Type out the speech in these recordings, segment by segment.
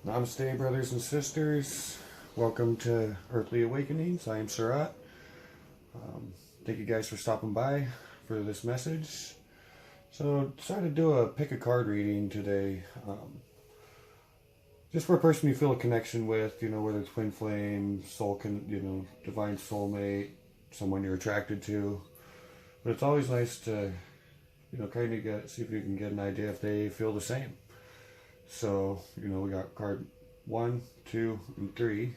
Namaste, brothers and sisters. Welcome to Earthly Awakenings. I am Surratt. Thank you guys for stopping by for this message. So, decided to do a pick a card reading today. Just for a person you feel a connection with, whether it's twin flame, divine soulmate, someone you're attracted to. But it's always nice to, kind of see if you can get an idea if they feel the same. So, we got card 1, 2, and 3.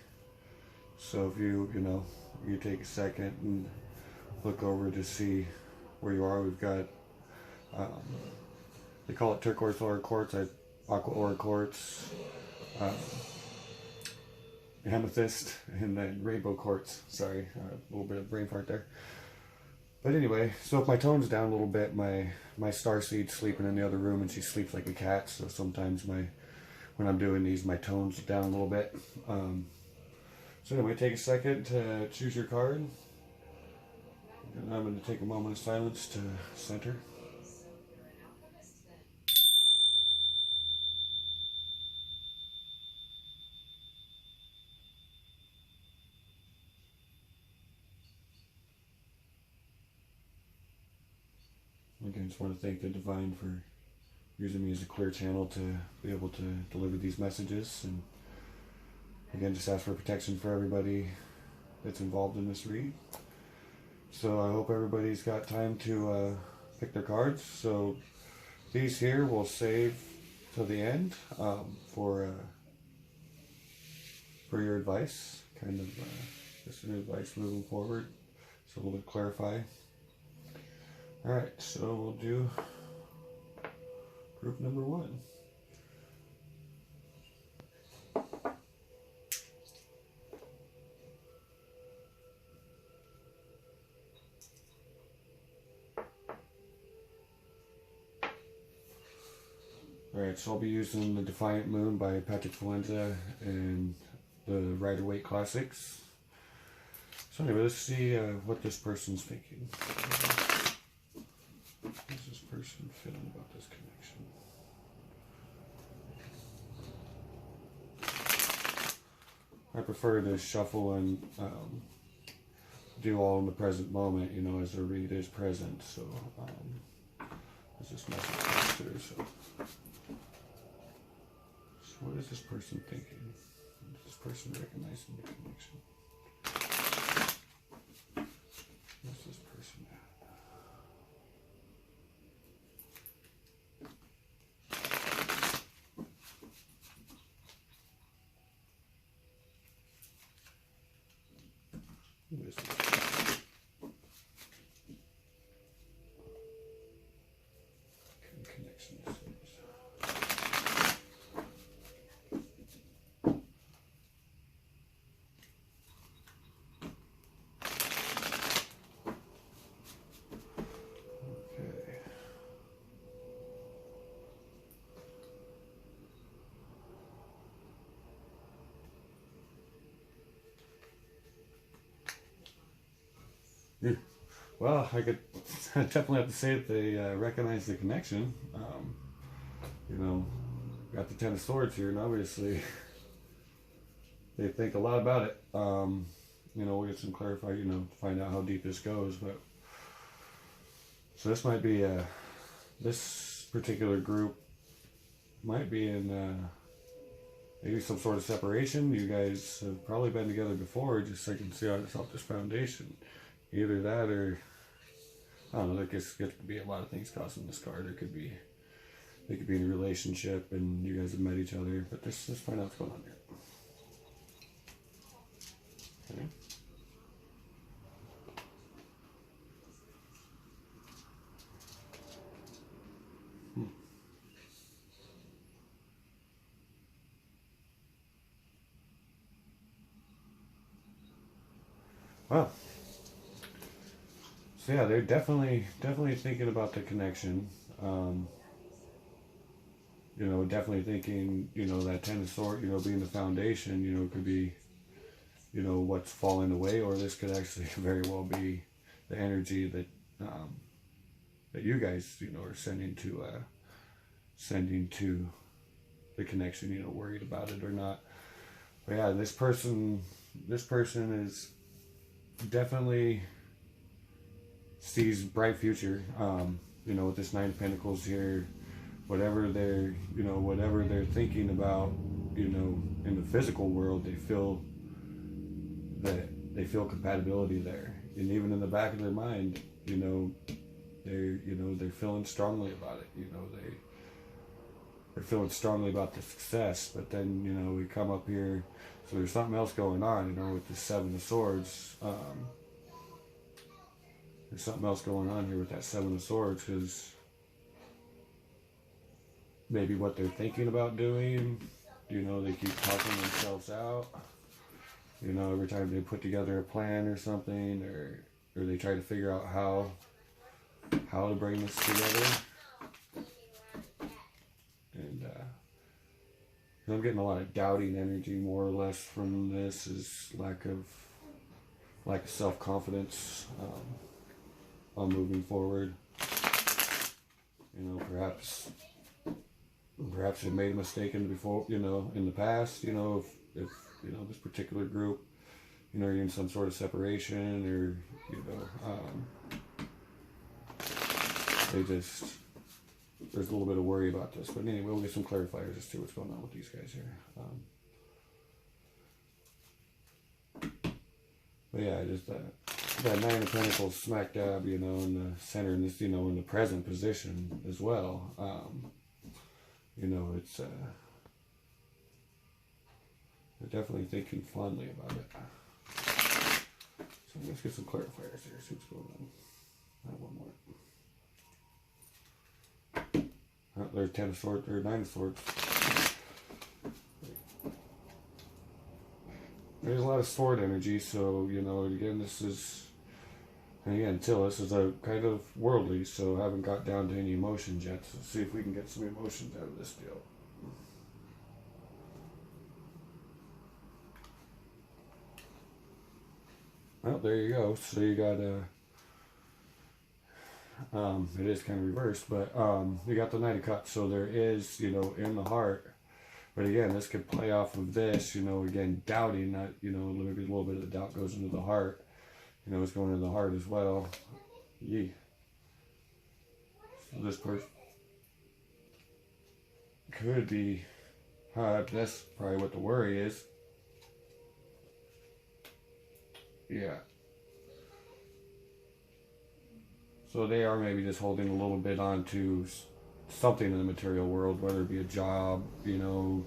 So if you take a second and look over to see where you are, we've got, they call it turquoise aura quartz, aqua aura quartz, amethyst, and then rainbow quartz. Sorry, a little bit of brain fart there. But anyway, so if my tone's down a little bit, my starseed's sleeping in the other room and she sleeps like a cat, so sometimes when I'm doing these, my tone's down a little bit. So anyway, take a second to choose your card. And I'm going to take a moment of silence to center. Again, just want to thank the Divine for using me as a clear channel to be able to deliver these messages. And again, just ask for protection for everybody that's involved in this read. So I hope everybody's got time to pick their cards. So these here we'll save till the end for your advice, kind of just an advice moving forward. So we'll clarify. All right, so we'll do group number 1. Alright, so I'll be using the Defiant Moon by Patrick Valenza and the Rider-Waite Classics. So anyway, let's see what this person's thinking. How's this person feeling about this connection? I prefer to shuffle and do all in the present moment, as the read is present. So, as this message comes through, so what is this person thinking? Is this person recognizing the connection? Where's this person at? Who is this? Connection seems. Well, I could definitely have to say that they recognize the connection. Got the 10 of Swords here, and obviously they think a lot about it. We'll get some clarify, find out how deep this goes. But so this might be this particular group might be in maybe some sort of separation. You guys have probably been together before, just so you can see how it's off this foundation. Either that or, I don't know, there could be a lot of things causing this card. They could be in a relationship and you guys have met each other, but let's find out what's going on here. Okay. Wow. So yeah, they're definitely thinking about the connection. Definitely thinking, that 10 of Swords, being the foundation, could be, what's falling away, or this could actually very well be the energy that that you guys, are sending to the connection, you know, worried about it or not. But yeah, this person is definitely sees bright future. You know, with this Nine of Pentacles here, whatever they're thinking about, you know, in the physical world, they feel compatibility there, and even in the back of their mind, you know, they're feeling strongly about it. You know, they're feeling strongly about the success. But then, you know, we come up here, so there's something else going on, you know, with the Seven of Swords. There's something else going on here with that Seven of Swords, because maybe what they're thinking about doing, you know, they keep talking themselves out. You know, every time they put together a plan or something, or they try to figure out how to bring this together. And I'm getting a lot of doubting energy, more or less, from this. Is lack of self-confidence on moving forward. You know, perhaps they made a mistake in the past. You know, if you know, this particular group, you know, you're in some sort of separation, or, you know, there's a little bit of worry about this. But anyway, we'll get some clarifiers as to what's going on with these guys here. But yeah, just that Nine of Pentacles smack dab, you know, in the center, in this, you know, in the present position as well. You know, it's they're definitely thinking fondly about it. So let's get some clarifiers here. See what's going on. One more. Oh, there's 10 of Swords, or 9 of Swords. There's a lot of sword energy, so, you know, again, this is a kind of worldly, so I haven't got down to any emotions yet. So let's see if we can get some emotions out of this deal. Well, there you go. So you got it is kind of reversed, but you got the Knight of Cups. So there is, you know, in the heart. But again, this could play off of this, you know, again, doubting, that, you know, maybe a little bit of the doubt goes into the heart. You know, it's going into the heart as well. Yee. So this person could be, that's probably what the worry is. Yeah. So they are maybe just holding a little bit on to something in the material world, whether it be a job, you know,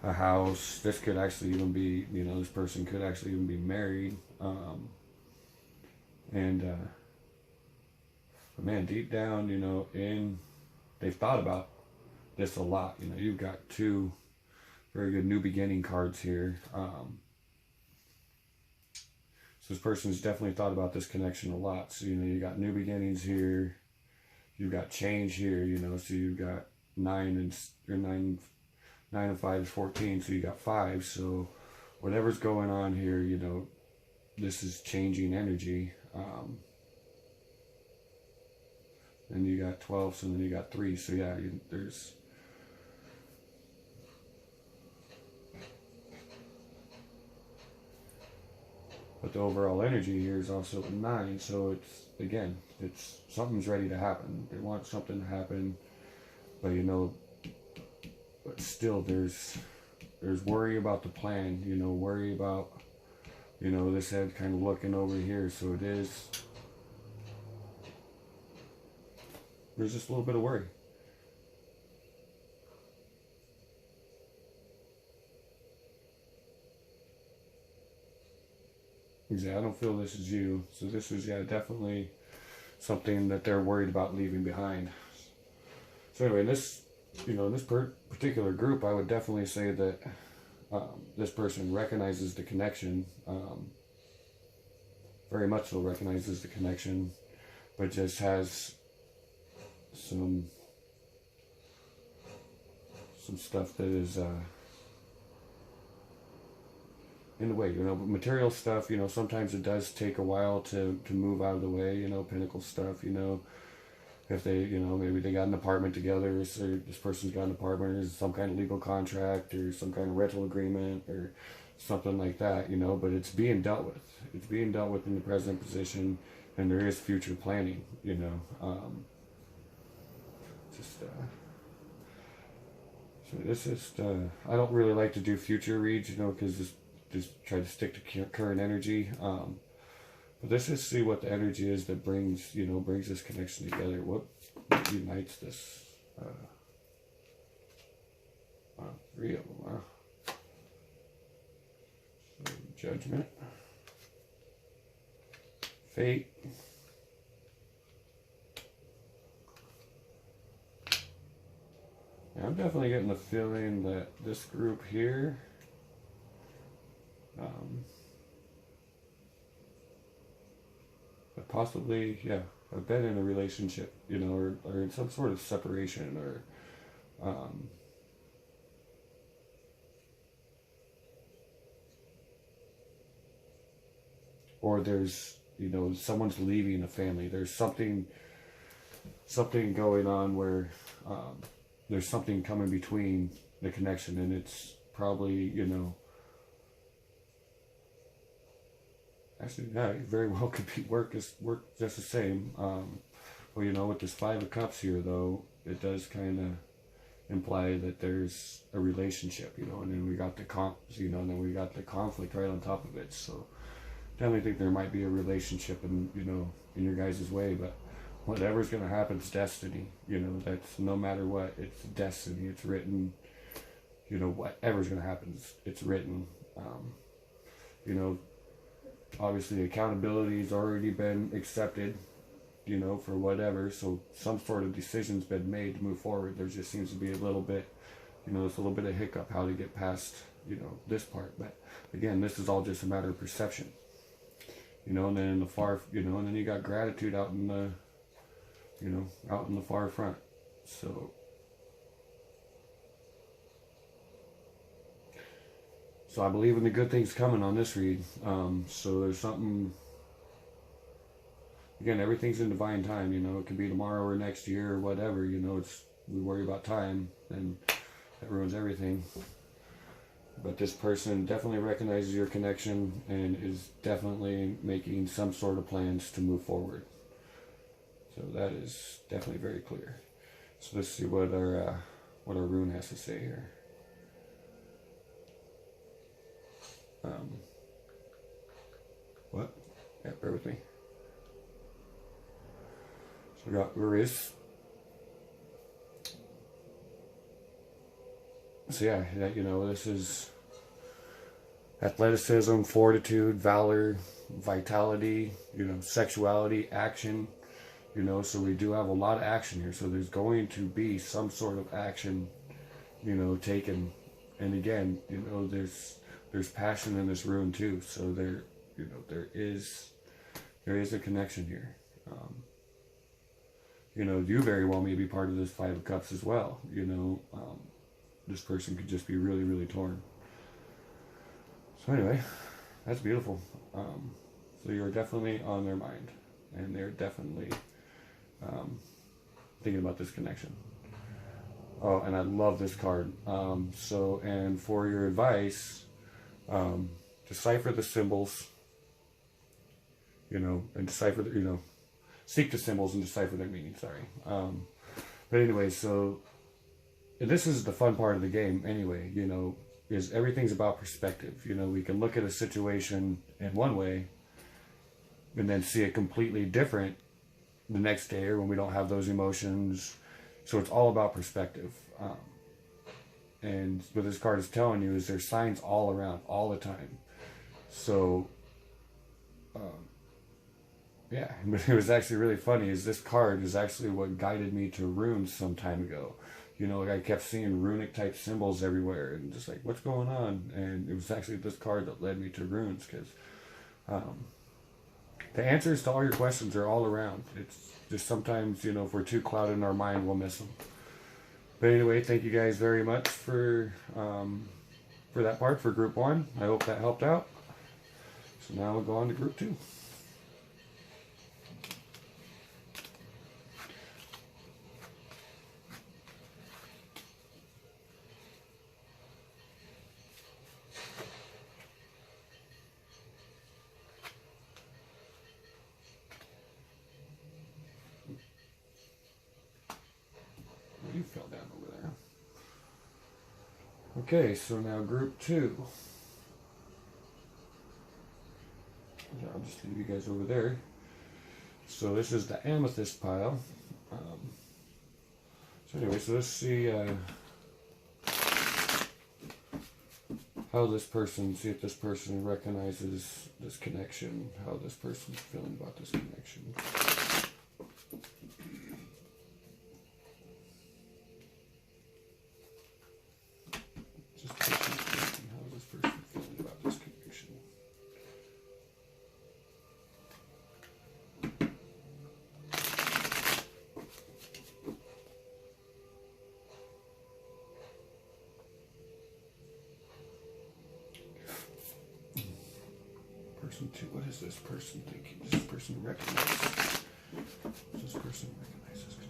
a house. This could actually even be, you know, this person could actually even be married. But man, deep down, you know, they've thought about this a lot. You know, you've got two very good new beginning cards here. So this person's definitely thought about this connection a lot. So, you know, you got new beginnings here. You've got change here, you know, so you've got 9 and 5 is 14, so you got 5. So whatever's going on here, you know, this is changing energy. Then you got 12, so then you got 3. So yeah, there's... But the overall energy here is also 9, so it's, again, it's something's ready to happen. They want something to happen, but you know, but still there's worry about the plan, you know, worry about, you know, this head kind of looking over here, so it is, there's just a little bit of worry. Yeah, I don't feel this is you. So this is, yeah, definitely something that they're worried about leaving behind. So anyway, this, you know, in this particular group, I would definitely say that this person recognizes the connection, very much so recognizes the connection, but just has some stuff that is in the way, you know. But material stuff, you know, sometimes it does take a while to move out of the way, you know, pinnacle stuff, you know. if they, you know, maybe they got an apartment together, so this person's got an apartment, or some kind of legal contract, or some kind of rental agreement, or something like that, you know, but it's being dealt with. It's being dealt with in the present position, and there is future planning, you know. So this is, I don't really like to do future reads, you know, because just try to stick to current energy. But let's just see what the energy is that brings, you know, brings this connection together. What unites this? Three of them, huh? So, Judgment, Fate, and I'm definitely getting the feeling that this group here, possibly, yeah, I've been in a relationship, you know, or in some sort of separation, or there's, you know, someone's leaving a family. There's something going on where there's something coming between the connection, and it's probably, you know, actually, yeah, it very well could be work just the same. Well, you know, with this Five of Cups here, though, it does kind of imply that there's a relationship, you know, and then we got the and then we got the conflict right on top of it. So definitely think there might be a relationship, in, you know, in your guys' way, but whatever's going to happen is destiny, you know. That's no matter what, it's destiny. It's written, you know. Whatever's going to happen, it's written. You know, obviously accountability's already been accepted, you know, for whatever, so some sort of decision's been made to move forward. There just seems to be a little bit, you know, it's a little bit of hiccup how to get past, you know, this part. But again, this is all just a matter of perception, you know. And then in the far, you know, and then you got gratitude out in the, you know, out in the far front. So I believe in the good things coming on this read. So there's something, again, everything's in divine time, you know. It could be tomorrow or next year or whatever, you know. We worry about time, and that ruins everything. But this person definitely recognizes your connection and is definitely making some sort of plans to move forward. So that is definitely very clear. So let's see what our rune has to say here. What? Yeah, bear with me. So we got Uris. So yeah, you know, this is athleticism, fortitude, valor, vitality, you know, sexuality, action, you know. So we do have a lot of action here. So there's going to be some sort of action, you know, taken. And again, you know, there's passion in this rune too. So there, you know, there is a connection here. You know, you very well may be part of this Five of Cups as well. You know, this person could just be really, really torn. So anyway, that's beautiful. So you're definitely on their mind, and they're definitely thinking about this connection. Oh, and I love this card. So, and for your advice, decipher the symbols, you know, and decipher the, you know, seek the symbols and decipher their meaning, sorry. But anyway, so, and this is the fun part of the game anyway, you know, is everything's about perspective. You know, we can look at a situation in one way and then see it completely different the next day, or when we don't have those emotions. So it's all about perspective. And what this card is telling you is there's signs all around, all the time. So, yeah, but it was actually really funny, is this card is actually what guided me to runes some time ago. You know, like I kept seeing runic type symbols everywhere, and just like, what's going on? And it was actually this card that led me to runes, because the answers to all your questions are all around. It's just sometimes, you know, if we're too clouded in our mind, we'll miss them. But anyway, thank you guys very much for that part, for group 1. I hope that helped out. So now we'll go on to group 2. you fell down over there. Okay, so now group 2. I'll just leave you guys over there. So this is the amethyst pile. So anyway, so let's see how this person, see if this person recognizes this connection, how this person's feeling about this connection. Just thinking, how is this person feeling about this connection? Person 2, what is this person thinking? Does this person recognize? Does this person recognize this connection?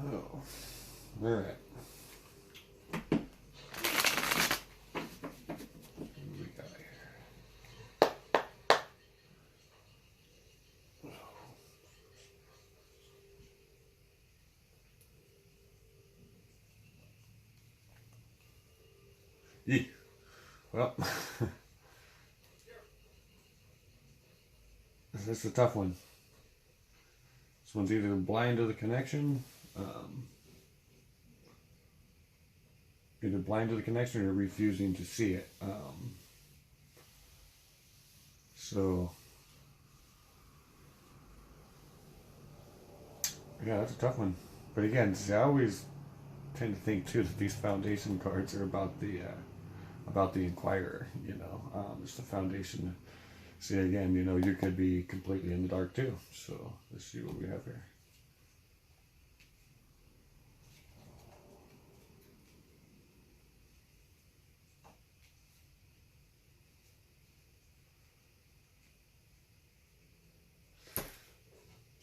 Oh, all right. Well, this is a tough one. This one's either blind to the connection, either blind to the connection or refusing to see it. So, yeah, that's a tough one. But again, see, I always tend to think too that these foundation cards are about the inquirer, you know, it's the foundation. See, again, you know, you could be completely in the dark too. So let's see what we have here.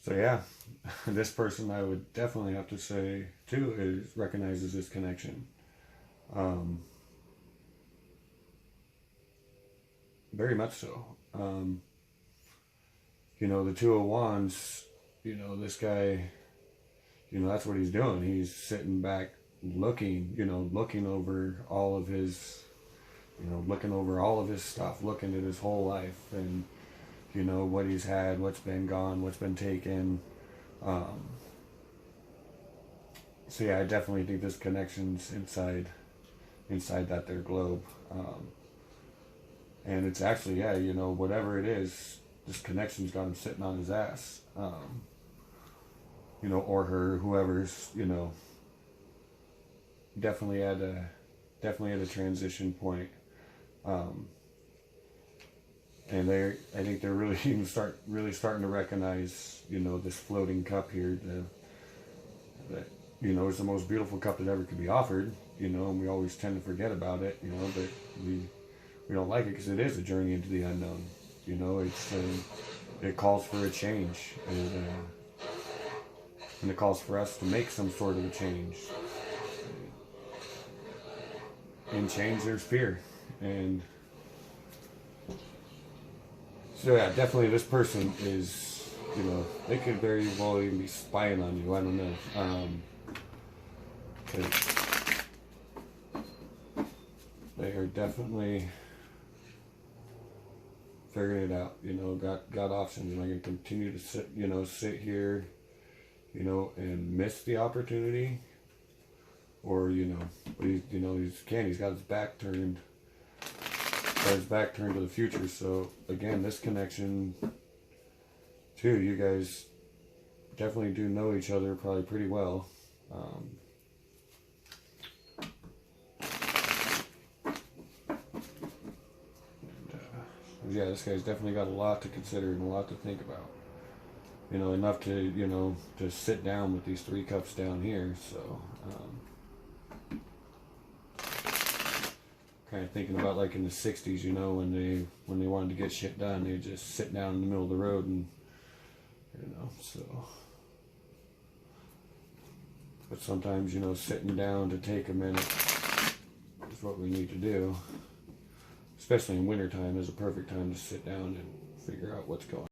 So yeah, this person I would definitely have to say too recognizes this connection. Very much so. You know, the 2 of Wands, you know, this guy, you know, that's what he's doing. He's sitting back looking, you know, looking over all of his, you know, looking over all of his stuff, looking at his whole life and, you know, what he's had, what's been gone, what's been taken. So yeah, I definitely think this connection's inside that there globe. And it's actually, yeah, you know, whatever it is, this connection's got him sitting on his ass. You know, or her, whoever's, you know, definitely at a transition point. And I think they're really even starting to recognize, you know, this floating cup here, that, you know, is the most beautiful cup that ever could be offered, you know, and we always tend to forget about it, you know, but we don't like it because it is a journey into the unknown. You know, it calls for a change, and it calls for us to make some sort of a change. In change, there's fear, and so yeah, definitely this person is, you know, they could very well even be spying on you. I don't know. They are definitely figuring it out, you know, got options. Am I going to continue to sit here, you know, and miss the opportunity? Or, you know, he's got his back turned to the future. So again, this connection too, you guys definitely do know each other probably pretty well. Yeah, this guy's definitely got a lot to consider and a lot to think about. You know, enough to, you know, to sit down with these 3 cups down here. So, kind of thinking about like in the 60s, you know, when they wanted to get shit done, they just sit down in the middle of the road and, you know, so. But sometimes, you know, sitting down to take a minute is what we need to do. Especially in wintertime is a perfect time to sit down and figure out what's going on.